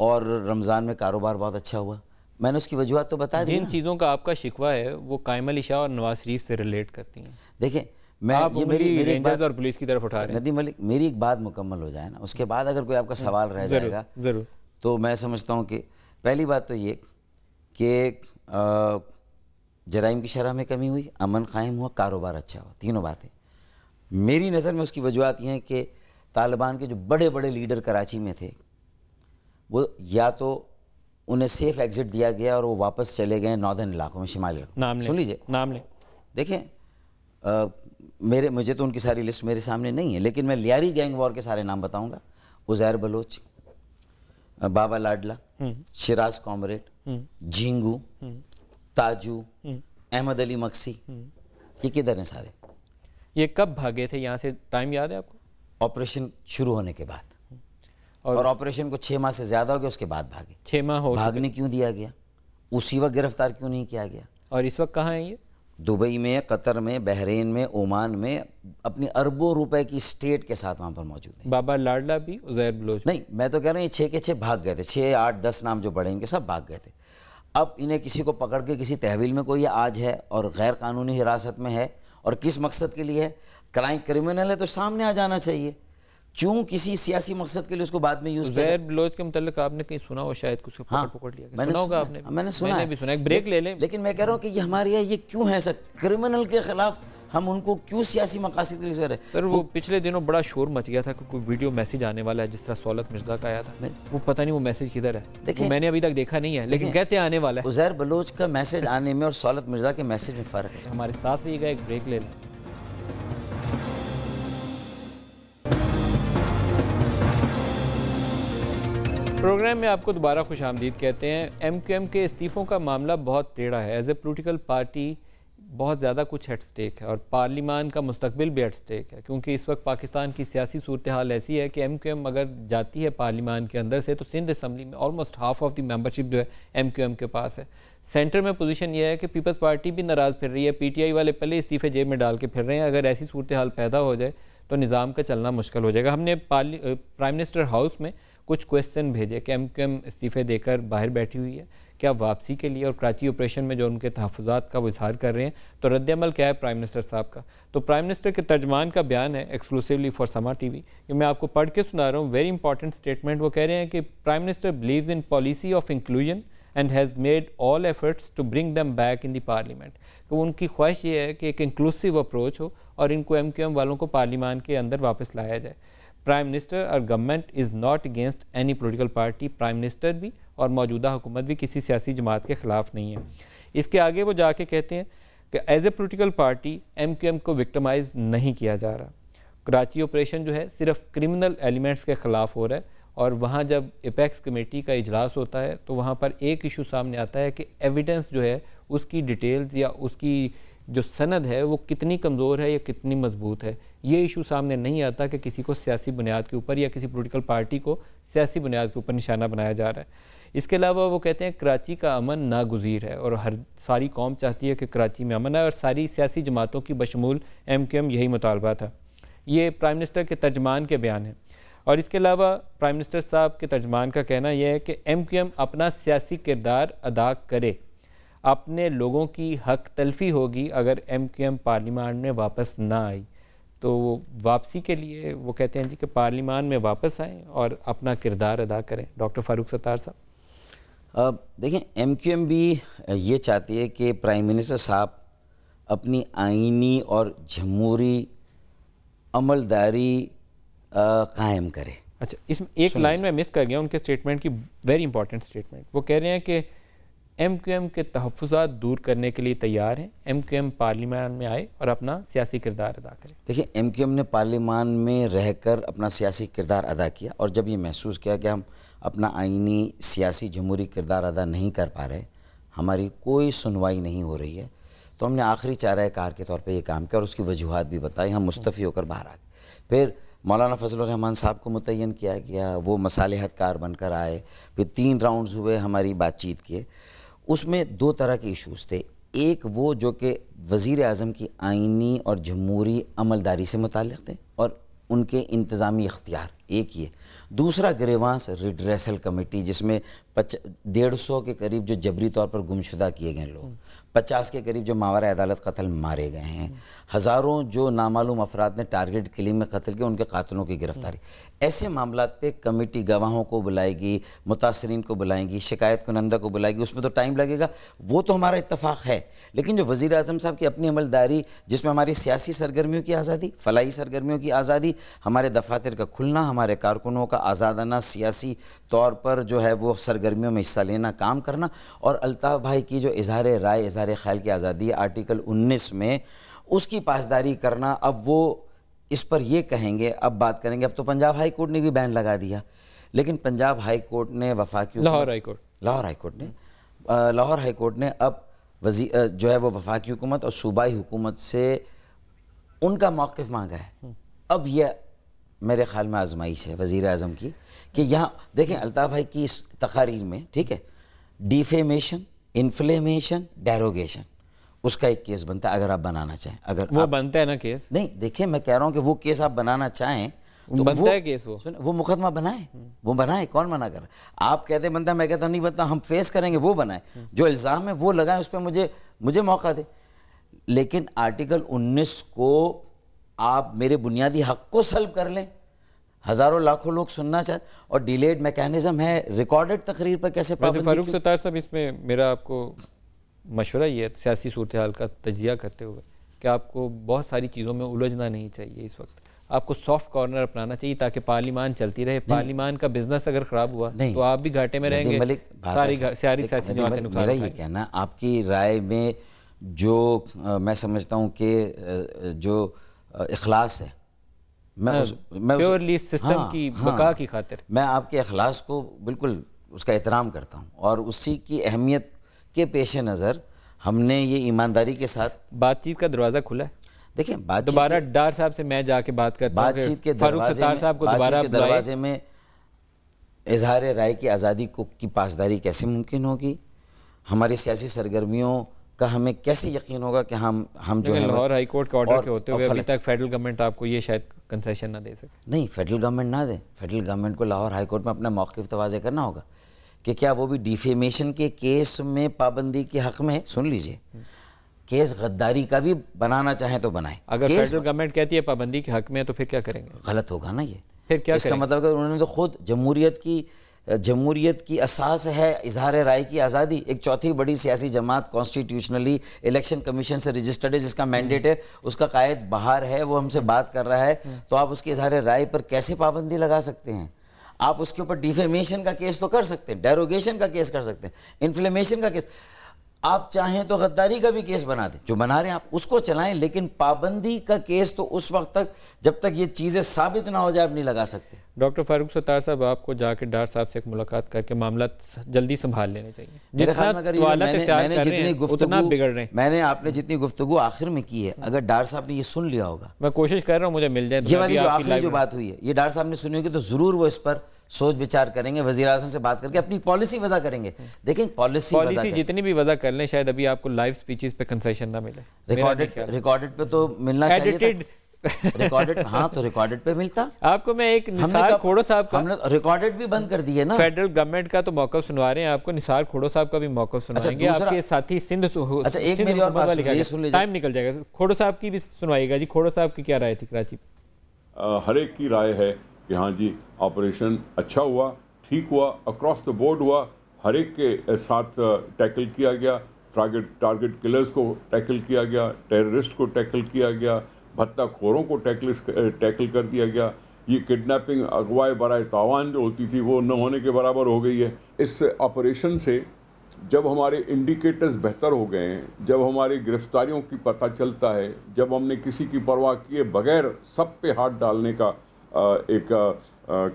اور رمضان میں کاروبار بہت اچھا ہوا. میں نے اس کی وجوہات تو بتا دی. جن چیزوں کا آپ کا شکوہ ہے وہ قائم علی شاہ اور نواز شریف سے ریلیٹ کرتی ہیں. دیکھیں میں یہ میری رینجرز اور پولیس کی طرف اٹھا رہے ہیں. ندیم ملک, میری ایک بات مکمل ہو جائے نا, اس کے بعد اگر کوئی آپ کا سوال رہ جائے گا ضرور, تو میں سمجھتا ہوں کہ پہلی بات تو یہ کہ جرائم کی شرح میں کمی ہوئی, امن قائم ہوا, کاروبار اچھا ہوا. تینوں باتیں میری نظر میں اس کی وجوہات یہ ہیں کہ طالبان کے جو بڑے بڑے لیڈر کراچی میں تھے, وہ یا تو انہیں سیف ایگزٹ دیا گیا اور وہ واپس چلے گئے ناردرن علاقوں میں, شمالی علاقوں میں. سن لیجئے, نام لیں. دیکھیں مجھے تو ان کی ساری لسٹ میرے سامنے نہیں ہے, لیکن میں لیاری گینگ وار کے سارے نام بتاؤں گا. عزیر بلوچ, بابا لاڈلا, شراز کامریڈ, جھینگو, تاجو, احمد علی مکسی, یہ کدھر ہیں سارے؟ یہ کب بھاگے تھے یہاں سے, ٹائم یاد ہے آپ کو؟ آپریشن شروع ہونے کے بعد, اور آپریشن کو 6 ماہ سے زیادہ ہو گیا, اس کے بعد بھاگے. 6 ماہ ہو. بھاگنے کیوں دیا گیا؟ اسی وقت گرفتار کیوں نہیں کیا گیا؟ اور اس وقت کہاں ہیں یہ؟ دبئی میں, قطر میں, بحرین میں, عمان میں, اپنی اربوں روپے کی اسٹیٹ کے ساتھ وہاں پر موجود ہیں. بابا لاڈلا بھی, عزیر بلوچ نہیں, میں تو کہہ رہا ہوں یہ 6 کے 6 بھاگ گئے تھے. 6, 8, 10 نام جو بڑے ان کے سب بھاگ گئے تھے. اب انہیں کسی کو پکڑ کے کسی تحویل میں کوئی آج ہے اور غیر قانونی حراست میں ہے, اور کس مقصد کے لیے ہے؟ کرائمنل ہے تو سامنے آ جانا چاہیے. کیوں کسی سیاسی مقصد کے لیے اس کو بعد میں یوز کیا؟ عزیر بلوچ کے متعلق آپ نے کہیں سنا ہو شاید, کچھ پکڑ لیا گیا, سنا ہوگا آپ نے. میں نے سنا, میں نے بھی سنا. ایک بریک لے لیں. لیکن میں کہہ رہا ہوں کہ یہ ہمارے یہاں یہ کیوں ہے ایسا؟ کرمنل کے خلاف ہم ان کو کیوں سیاسی مقاصد کے لیے کر رہے ہیں؟ سر وہ پچھلے دنوں بڑا شور مچ گیا تھا کہ کوئی ویڈیو میسیج آنے والا ہے, جس طرح سولت مرزا کا آیا تھا. وہ پتہ نہیں وہ میسیج کدھر ہے, میں نے ابھی تک دیکھا نہیں ہے, لیکن کہتے آنے والا ہے. عزیر بلوچ کا میسیج آنے میں اور سولت مرزا کے میسیج میں فرق ہے. ہمارے ساتھ رہیے گا, ایک بریک لے لیں. پروگرام میں آپ کو دوبارہ خوش آمدید کہتے ہیں. MQM کے استعفوں کا معاملہ بہت ٹیڑھا ہے. ایز اے پولیٹیکل پارٹی بہت زیادہ کچھ ایٹ سٹیک ہے, اور پارلیمان کا مستقبل بھی ایٹ سٹیک ہے, کیونکہ اس وقت پاکستان کی سیاسی صورتحال ایسی ہے کہ MQM اگر جاتی ہے پارلیمان کے اندر سے, تو سندھ اسمبلی میں almost half of the membership جو ہے MQM کے پاس ہے. سینٹر میں پوزیشن یہ ہے کہ پیپلز پارٹی بھی ناراض پھر رہی ہے, PTI والے پہلے استعفے جیب میں ڈال کے پھر رہے ہیں. اگر ایسی صورتحال پیدا ہو جائے تو نظام کا چلنا مشکل ہو جائے گا. ہم نے پرائم منسٹر ہاؤس میں کچھ کویسچن بھیجے کہ MQM استعفے دے کر باہر بیٹھی ہوئی ہے, کیا واپسی کے لیے اور کراچی آپریشن میں جو ان کے تحفظات کا وہ اظہار کر رہے ہیں، تو رد عمل کیا ہے پرائم منسٹر صاحب کا؟ تو پرائم منسٹر کے ترجمان کا بیان ہے ایکسکلوسیولی فار سما ٹی وی، یہ میں آپ کو پڑھ کے سنا رہا ہوں، ویری امپورٹنٹ اسٹیٹمنٹ. وہ کہہ رہے ہیں کہ prime minister believes in policy of inclusion and has made all efforts to bring them back in the parliament. کہ ان کی خواہش یہ ہے کہ ایک انکلوسیو اپروچ ہو اور ان کو MQM والوں کو پارلیمان کے اندر واپس لایا جائے. پرائم منسٹر اور government is not against any political party. Prime minister بھی اور موجودہ حکومت بھی کسی سیاسی جماعت کے خلاف نہیں ہے. اس کے آگے وہ جا کے کہتے ہیں کہ as a political party MQM کو وکٹمائز نہیں کیا جا رہا. کراچی آپریشن جو ہے صرف کرمنل ایلیمنٹس کے خلاف ہو رہا ہے، اور وہاں جب ایپیکس کمیٹی کا اجلاس ہوتا ہے تو وہاں پر ایک ایشو سامنے آتا ہے کہ ایویڈنس جو ہے اس کی ڈیٹیلز یا اس کی جو سند ہے وہ کتنی کمزور ہے یا کتنی مضبوط ہے. یہ ایشو سامنے نہیں آتا کہ کسی کو سیاسی بنیاد کے اوپر یا کسی پولیٹیکل پارٹی کو سیاسی بنیاد کے اوپر نشانہ بنایا جا رہا ہے. اس کے علاوہ وہ کہتے ہیں کراچی کا امن ناگزیر ہے اور ساری قوم چاہتی ہے کہ کراچی میں امن ہے، اور ساری سیاسی جماعتوں کی بشمول MQM یہی مطالبہ تھا. یہ پرائم منسٹر کے ترجمان کے بیان ہیں. اور اس کے علاوہ پرائم منسٹر صاحب کے ترجمان کا کہنا یہ ہے کہ MQM اپنا سیاسی کردار ادا کرے، اپنے لوگوں کی حق تلفی ہوگی اگر MQM پارلیمان میں واپس نہ آئی. تو واپسی کے لیے وہ کہتے ہیں جی کہ پارلیمان میں واپس آئیں اور اپنا کردار ادا کریں. ڈاکٹر فاروق ستار صاحب دیکھیں MQM بھی یہ چاہتی ہے کہ پرائم منسٹر صاحب اپنی آئینی اور جمہوری عملداری قائم کرے. اچھا، اس میں ایک لائن میں مس کر گیا ان کے اسٹیٹمنٹ کی، ویری امپورٹنٹ اسٹیٹمنٹ. وہ کہہ رہے ہیں کہ MQM کے تحفظات دور کرنے کے لیے تیار ہیں، MQM پارلیمان میں آئے اور اپنا سیاسی کردار ادا کرے. دیکھیں MQM نے پارلیمان میں رہ کر اپنا سیاسی کردار ادا کیا، اور جب یہ محسوس کیا کہ ہم اپنا آئینی سیاسی جمہوری کردار ادا نہیں کر پا رہے، ہماری کوئی سنوائی نہیں ہو رہی ہے، تو ہم نے آخری چارہ کار کے طور پہ یہ کام کیا اور اس کی وجوہات بھی بتائی. ہم مستعفی ہو کر باہر آ گئے. پھر مولانا فضل الرحمان صاحب کو متعین کیا گیا، وہ مصالحت کار بن کر آئے. پھر 3 راؤنڈز ہوئے ہماری بات چیت کے. اس میں 2 طرح کے ایشوز تھے. ایک وہ جو کہ وزیر اعظم کی آئینی اور جمہوری عملداری سے متعلق تھے اور ان کے انتظامی اختیار، ایک یہ. دوسرا گریوانس ریڈریسل کمیٹی، جس میں 150 کے قریب جو جبری طور پر گمشدہ کیے گئے لوگ، 50 کے قریب جو ماورا عدالت قتل مارے گئے ہیں، ہزاروں جو نامعلوم افراد نے ٹارگٹ کلنگ میں قتل کیا، ان کے قاتلوں کی گرفتاری. ایسے معاملات پہ کمیٹی گواہوں کو بلائے گی، متاثرین کو بلائیں گی، شکایت کنندہ کو بلائے گی. اس میں تو ٹائم لگے گا، وہ تو ہمارا اتفاق ہے. لیکن جو وزیر اعظم صاحب کی اپنی عملداری، جس میں ہماری سیاسی سرگرمیوں کی آزادی، فلاحی سرگرمیوں کی آزادی، ہمارے دفاتر کا کھلنا، ہمارے کارکنوں کا آزادانہ سیاسی طور پر جو ہے وہ سرگرمیوں میں حصہ لینا، کام کرنا، اور الطاف بھائی کی جو اظہار رائے، اظہار خیال کی آزادی ہے آرٹیکل 19 میں، اس کی پاسداری کرنا. اب وہ اس پر یہ کہیں گے، اب بات کریں گے. اب تو پنجاب ہائی کورٹ نے بھی بین لگا دیا، لیکن پنجاب ہائی کورٹ نے وفاقی لاہور ہائی کورٹ نے اب جو ہے وہ وفاقی حکومت اور صوبائی حکومت سے ان کا موقف مانگا ہے. اب یہ میرے خیال میں آزمائش ہے وزیر اعظم کی کہ یہاں دیکھیں الطاف بھائی کی اس تقاریر میں، ٹھیک ہے، ڈیفیمیشن، انفلیمیشن، ڈیروگیشن، اس کا ایک کیس بنتا ہے اگر آپ بنانا چاہیں. اگر وہ بنتا ہے نا کیس؟ نہیں، دیکھیں میں کہہ رہا ہوں کہ وہ کیس آپ بنانا چاہیں تو بنتا ہے کیس، وہ مقدمہ بنائیں، وہ بنائیں. کون منع کر رہا ہے؟ آپ کہتے ہیں بنتا ہے، میں کہتا نہیں بنتا، ہم فیس کریں گے. وہ بنائیں، جو الزام ہے وہ لگائیں، اس پہ مجھے موقع دے. لیکن آرٹیکل 19 کو آپ میرے بنیادی حق کو سلب کر لیں. ہزاروں لاکھوں لوگ سننا چاہتے، اور ڈیلیڈ میکینزم ہے، ریکارڈڈ تقریر پر کیسے پابندی. فاروق ستار صاحب، اس میں میرا آپ کو مشورہ یہ ہے سیاسی صورتحال کا تجزیہ کرتے ہوئے کہ آپ کو بہت ساری چیزوں میں الجھنا نہیں چاہیے. اس وقت آپ کو سافٹ کارنر اپنانا چاہیے تاکہ پارلیمان چلتی رہے. پارلیمان کا بزنس اگر خراب ہوا تو آپ بھی گھاٹے میں رہیں گے، ساری سیاسی جماعتیں نقصان. میرا یہ کہنا، آپ کی رائے میں جو میں سمجھتا ہوں کہ جو اخلاص ہے، پیورلی سسٹم کی بقا کی خاطر میں آپ کے اخلاص کو بالکل اس کا احترام کرتا ہوں، اور اسی کی اہمیت کے پیش نظر ہم نے یہ ایمانداری کے ساتھ بات چیت کا دروازہ کھلا ہے. دیکھیں دوبارہ ڈار صاحب سے میں جا کے بات کرتا ہوں کہ فاروق ستار صاحب کو دوبارہ دروازے میں اظہار رائے کی آزادی کی پاسداری کیسے ممکن ہوگی؟ ہماری سیاسی سرگرمیوں کا ہمیں کیسے یقین ہوگا کہ ہم جو ہے لاہور ہائی کورٹ کے آرڈر کے ہوتے ہوئے ابھی تک فیڈرل گورنمنٹ آپ کو یہ شاید کنسیشن نہ دے سکے؟ نہیں، فیڈرل گورنمنٹ نہ دے. فیڈرل گورنمنٹ کو لاہور ہائی کورٹ میں اپنا موقف واضح کرنا ہوگا کہ کیا وہ بھی ڈیفیمیشن کے کیس میں پابندی کے حق میں ہے؟ سن لیجئے، کیس غداری کا بھی بنانا چاہیں تو بنائیں. اگر فیڈرل گورنمنٹ کہتی ہے پابندی کے حق میں تو پھر کیا کریں گے؟ غلط ہوگا نا یہ. پھر کیا اس کا مطلب کہ انہوں نے تو خود جمہوریت کی اساس ہے اظہار رائے کی آزادی. ایک چوتھی بڑی سیاسی جماعت کانسٹیٹیوشنلی الیکشن کمیشن سے رجسٹرڈ ہے، جس کا مینڈیٹ ہے، اس کا قائد باہر ہے، وہ ہم سے بات کر رہا ہے، تو آپ اس کے اظہار رائے پر کیسے پابندی لگا سکتے ہیں؟ آپ اس کے اوپر ڈیفیمیشن کا کیس تو کر سکتے ہیں، ڈیروگیشن کا کیس کر سکتے ہیں، انفلیمیشن کا کیس، آپ چاہیں تو غداری کا بھی کیس بنا دیں، جو بنا رہے ہیں آپ اس کو چلائیں، لیکن پابندی کا کیس تو اس وقت تک جب تک یہ چیزیں ثابت نہ ہو جائے آپ نہیں لگا سکتے. ڈاکٹر فاروق ستار صاحب، آپ کو جا کے ڈاکٹر صاحب سے ایک ملاقات کر کے معاملہ جلدی سنبھال لینے چاہیے. آپ نے جتنی گفتگو آخر میں کی ہے، اگر ڈاکٹر صاحب نے یہ سن لیا ہوگا، میں کوشش کر رہا ہوں مجھے مل جائے، یہ والی جو آخری جو بات ہوئی ہے یہ ڈاکٹر صاحب نے سنی ہوگی، تو ضرور وہ اس پر سوچ بچار کریں گے، وزیر اعظم سے بات کر کے اپنی پالیسی وضع کریں گے. دیکھیں پالیسی جتنی بھی وضع کر لیں، شاید ابھی آپ کو لائیو سپیچز پہ کنسیشن نہ ملے. ریکارڈڈ پہ تو ملنا چاہیے تھا. ریکارڈڈ، ہاں تو ریکارڈڈ پہ ملتا. آپ کو میں ایک نثار کھوڑو صاحب کا، ہم نے ریکارڈڈ بھی بند کر دیے نا. فیڈرل گورنمنٹ کا تو موقف سنوا رہے ہیں، آپ کو نثار کھوڑو صاحب کا بھی موقف سنوائیں گے. آپ کے ساتھی سندھ، اچھا ایک میری اور بات سن لیجیے، ٹائم نکل جائے گا. کھوڑو صاحب کی بھی سنوائیے گا. جی کھوڑو صاحب کی کیا رائے تھی کراچی؟ ہر ایک کی رائے ہے کہ ہاں جی آپریشن اچھا ہوا، ٹھیک ہوا، اکراس دا بورڈ ہوا، ہر ایک کے ساتھ ٹیکل کیا گیا، ٹارگٹ کلرز کو ٹیکل کیا گیا، ٹیررسٹ کو ٹیکل کیا گیا، بھتہ خوروں کو ٹیکل کر دیا گیا. یہ کڈنیپنگ، اغوائے برائے تاوان جو ہوتی تھی وہ نہ ہونے کے برابر ہو گئی ہے. اس آپریشن سے جب ہمارے انڈیکیٹرز بہتر ہو گئے ہیں، جب ہماری گرفتاریوں کی پتہ چلتا ہے، جب ہم نے کسی کی پرواہ کیے بغیر سب پہ ہاتھ ڈالنے کا ایک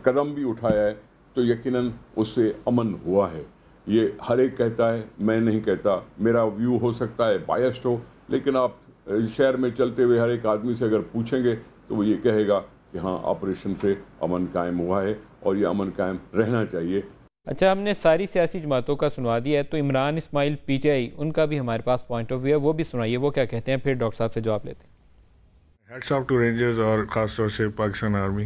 قدم بھی اٹھایا ہے، تو یقیناً اس سے امن ہوا ہے. یہ ہر ایک کہتا ہے، میں نہیں کہتا، میرا ویو ہو سکتا ہے بائسڈ ہو، لیکن آپ شہر میں چلتے ہوئے ہر ایک آدمی سے اگر پوچھیں گے تو وہ یہ کہے گا کہ ہاں آپریشن سے امن قائم ہوا ہے اور یہ امن قائم رہنا چاہیے. اچھا، ہم نے ساری سیاسی جماعتوں کا سنوا دیا ہے، تو عمران اسماعیل پی ٹی آئی، ان کا بھی ہمارے پاس پوائنٹ آف ویو ہے، وہ بھی سنائیے، وہ کیا کہتے ہیں، پھر ڈاکٹر صاحب سے جواب لیتے ہیں. ہیڈس آف ٹو رینجرز اور خاص طور سے پاکستان آرمی،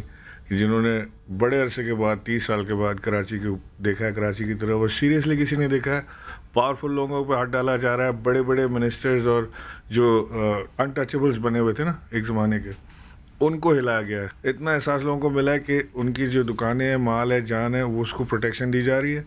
جنہوں نے بڑے عرصے کے بعد 30 سال کے بعد کراچی کو دیکھا ہے، کراچی کی طرف، اور سیریسلی کسی نے دیکھا ہے. پاورفل لوگوں پہ ہاتھ ڈالا جا رہا ہے، بڑے بڑے منسٹرز اور جو انٹچیبلز بنے ہوئے تھے نا ایک زمانے کے، ان کو ہلایا گیا ہے. اتنا احساس لوگوں کو ملا ہے کہ ان کی جو دکانیں ہیں، مال ہے، جان ہے، وہ اس کو پروٹیکشن دی جا رہی ہے.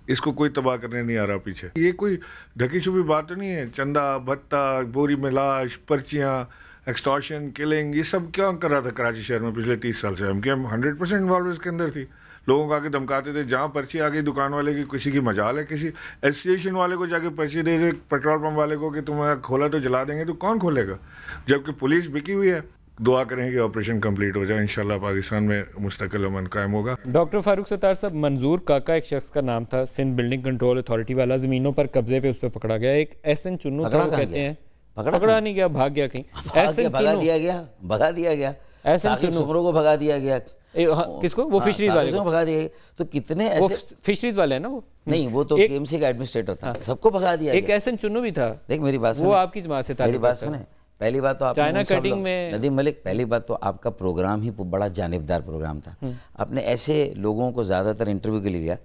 اس کو کوئی تباہ کرنے نہیں آ رہا پیچھے. یہ کوئی ڈھکی چھپی بات تو نہیں ہے. چندہ، بھتہ، بوری میں لاش، پرچیاں، ایکسٹارشن، کلنگ، یہ سب کیا کر رہا تھا کراچی شہر میں پچھلے 30 سال سے؟ ہم 100% انوالو اس کے اندر تھی. لوگوں کو آ کے دھمکاتے تھے، جہاں پرچی آ گئی دکان والے کی، کسی کی مجال ہے، کسی ایسوسیشن والے کو جا کے پرچی دے دے، پیٹرول پمپ والے کو کہ تمہیں کھولا تو جلا دیں گے، تو کون کھولے گا؟ جبکہ پولیس بکی ہوئی ہے. دعا کریں کہ آپریشن کمپلیٹ ہو جائے، انشاءاللہ پاکستان میں مستقل امن قائم ہوگا. ڈاکٹر فاروق ستار صاحب، منظور کاکا ایک شخص کا نام تھا، سندھ بلڈنگ کنٹرول اتھارٹی والا، زمینوں پر قبضے پہ اس پہ پکڑا گیا. ایک ایسن چنو تھا، وہ کہتے ہیں پکڑا نہیں گیا، بھاگ گیا کہیں، بھگا دیا گیا، ایسن چنو کو بھگا دیا گیا. کس کو؟ وہ فشریز والے کو بھگا دیا گیا. تو کتنے ایسے فشریز والے ہیں نا، وہ نہیں، وہ تو کے ایم سی کا ایڈمنسٹریٹر تھا، سب کو بھگا دیا. ایک ایسن چنو بھی تھا. دیکھ میری بات وہ آپ کی جماعت سے تھا. میری بات سنیں. پہلی بات تو آپ چائنا کٹنگ میں ندیم ملک، پہلی بات تو آپ کا پروگرام ہی بڑا جانبدار پروگرام تھا. آپ نے ایسے لوگوں کو زیادہ تر انٹرویو کے لیے لیا.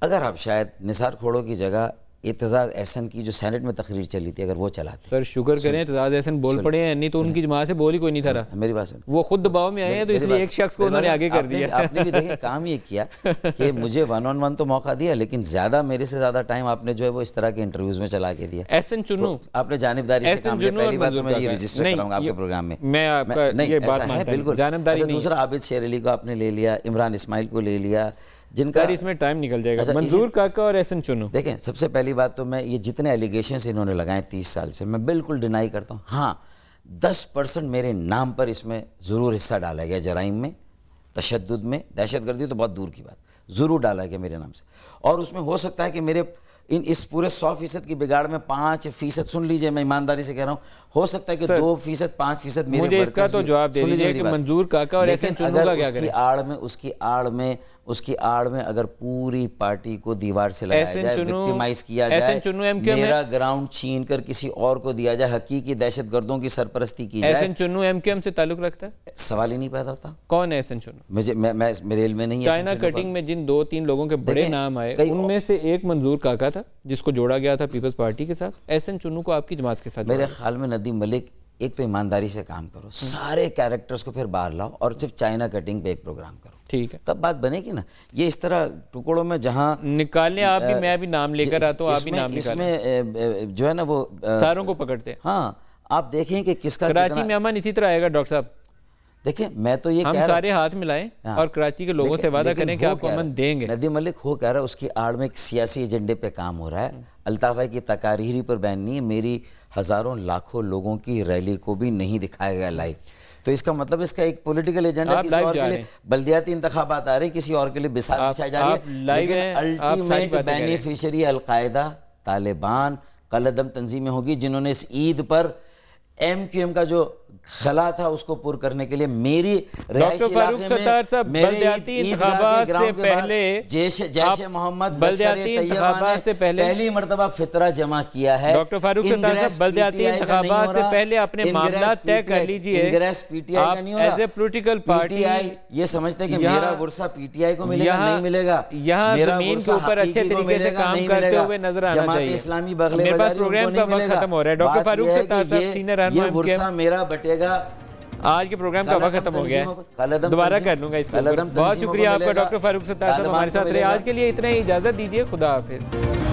اگر آپ شاید نثار کھوڑو کی جگہ اعتزاز احسن کی جو سینٹ میں تقریر چلی تھی اگر وہ چلاتے. سر شکر کریں اعتزاز احسن بول پڑے ہیں، نہیں تو ان کی جماعت سے بول ہی کوئی نہیں تھا رہا. میری بات سن، وہ خود دباؤ میں آئے ہیں، تو اس لیے ایک شخص کو انہوں نے آگے کر دیا. آپ نے بھی دیکھیں کام یہ کیا کہ مجھے 1-on-1 تو موقع دیا، لیکن زیادہ میرے سے زیادہ ٹائم آپ نے جو ہے وہ اس طرح کے انٹرویوز میں چلا کے دیا. احسن چنو آپ نے جانبداری سے کام لیا. پہلی بات تو میں یہ رجسٹر کراؤں گا آپ کے پروگرام میں. میں آپ کا یہ بات مانتا ہوں، جانبداری نہیں. دوسرا عابد شیر علی کو آپ نے لے لیا، عمران اسماعیل کو لے لیا، جن کا اس میں ٹائم نکل جائے گا. منظور کاکا اور احسن چنو، دیکھیں سب سے پہلی بات تو میں یہ جتنے ایلیگیشنز انہوں نے لگائے 30 سال سے میں بالکل ڈینائی کرتا ہوں. ہاں 10% میرے نام پر اس میں ضرور حصہ ڈالا گیا، جرائم میں، تشدد میں، دہشت گردی تو بہت دور کی بات، ضرور ڈالا گیا میرے نام سے. اور اس میں ہو سکتا ہے کہ میرے اس پورے 100% کی بگاڑ میں 5% سن لیجئے، میں ایمانداری سے کہہ رہا ہوں، ہو سکتا ہے کہ 2%، 5% میرے مجھے اس کا تو جواب دے دیجیے کہ منظور کاکا اور احسن چنو کا کیا کریں. اس کی آڑ میں اس کی آڑ میں اگر پوری پارٹی کو دیوار سے لگایا جائے, وکٹیمائز کیا جائے, میرا گراؤنڈ چھین کر کسی اور کو دیا جائے, حقیقی دہشت گردوں کی سرپرستی کی جائے. احسن چنو ایم کیو ایم سے تعلق رکھتا ہے؟ سوال ہی نہیں پیدا ہوتا. کون ہے احسن چنو؟ میرے علم میں نہیں ہے. چائنا کٹنگ میں جن 2-3 لوگوں کے بڑے نام آئے ان میں سے ایک منظور کاکا تھا جس کو جوڑا گیا تھا پیپلز پارٹی کے ساتھ. احسن چنو کو آپ کی جماعت کے ساتھ میرے خیال میں ندیم ملک ایک تو ایمانداری سے کام کرو, سارے کیریکٹرز کو پھر باہر لاؤ اور صرف چائنا کٹنگ پہ ایک پروگرام کرو, ٹھیک ہے, تب بات بنے گی نا. یہ اس طرح ٹکڑوں میں جہاں نکالیں آپ بھی, میں بھی نام لے کر آتا ہوں, آپ بھی نام اس میں جو ہے نا وہ ساروں کو پکڑتے ہیں. ہاں آپ دیکھیں کہ کس کا کراچی میں امن اسی طرح آئے گا ڈاکٹر صاحب. دیکھیں میں تو یہ ہم سارے ہاتھ ملائیں اور کراچی کے لوگوں سے وعدہ کریں کہ آپ کو امن دیں گے. ندیم ملک ہو کہہ رہا ہے اس کی آڑ میں ایک سیاسی ایجنڈے پہ کام ہو رہا ہے. الطاف بھائی کی تقاریر پر بین نہیں ہے, میری ہزاروں لاکھوں لوگوں کی ریلی کو بھی نہیں دکھایا گیا لائیو. تو اس کا مطلب اس کا ایک پولیٹیکل ایجنڈا کسی اور کے لیے, بلدیاتی انتخابات آ رہے ہیں کسی اور کے لیے بساط بچھائی جا رہی ہے, لیکن الٹیمیٹ بینیفیشری القاعدہ, طالبان, قلعدم تنظیمیں ہوگی جنہوں نے اس عید پر ایم کیو ایم کا جو خلا تھا اس کو پور کرنے کے لیے میری رہائشی علاقے میں بلدیاتی انتخابات سے پہلے جیش محمد بلدیاتی انتخابات سے پہلے پہلی مرتبہ فطرہ جمع کیا ہے. ڈاکٹر فاروق ستار صاحب بلدیاتی انتخابات سے پہلے اپنے معاملات طے کر لیجئے. انگریس پی ٹی آئی کا نہیں ہو رہا, ایز اے پولیٹیکل پارٹی یہ سمجھتے ہیں کہ میرا ورثہ پی ٹی آئی کو ملے گا, نہیں ملے گا. یہاں زمین کے اوپر اچھے طریقے سے کام کرتے ہوئے نظر آنا چاہیے. جماعت اسلامی بغلے میرے پاس پروگرام کا وقت ختم ہو رہا ہے. ڈاکٹر فاروق ستار صاحب سینئر رہنما یہ ورثہ میرا بٹے گا. آج کے پروگرام کا وقت ختم ہو گیا ہے, دوبارہ کر لوں گا اس پر. بہت شکریہ آپ کا ڈاکٹر فاروق ستار صاحب ہمارے ساتھ رہے. آج کے لیے اتنا ہی, اجازت دیجیے, خدا حافظ.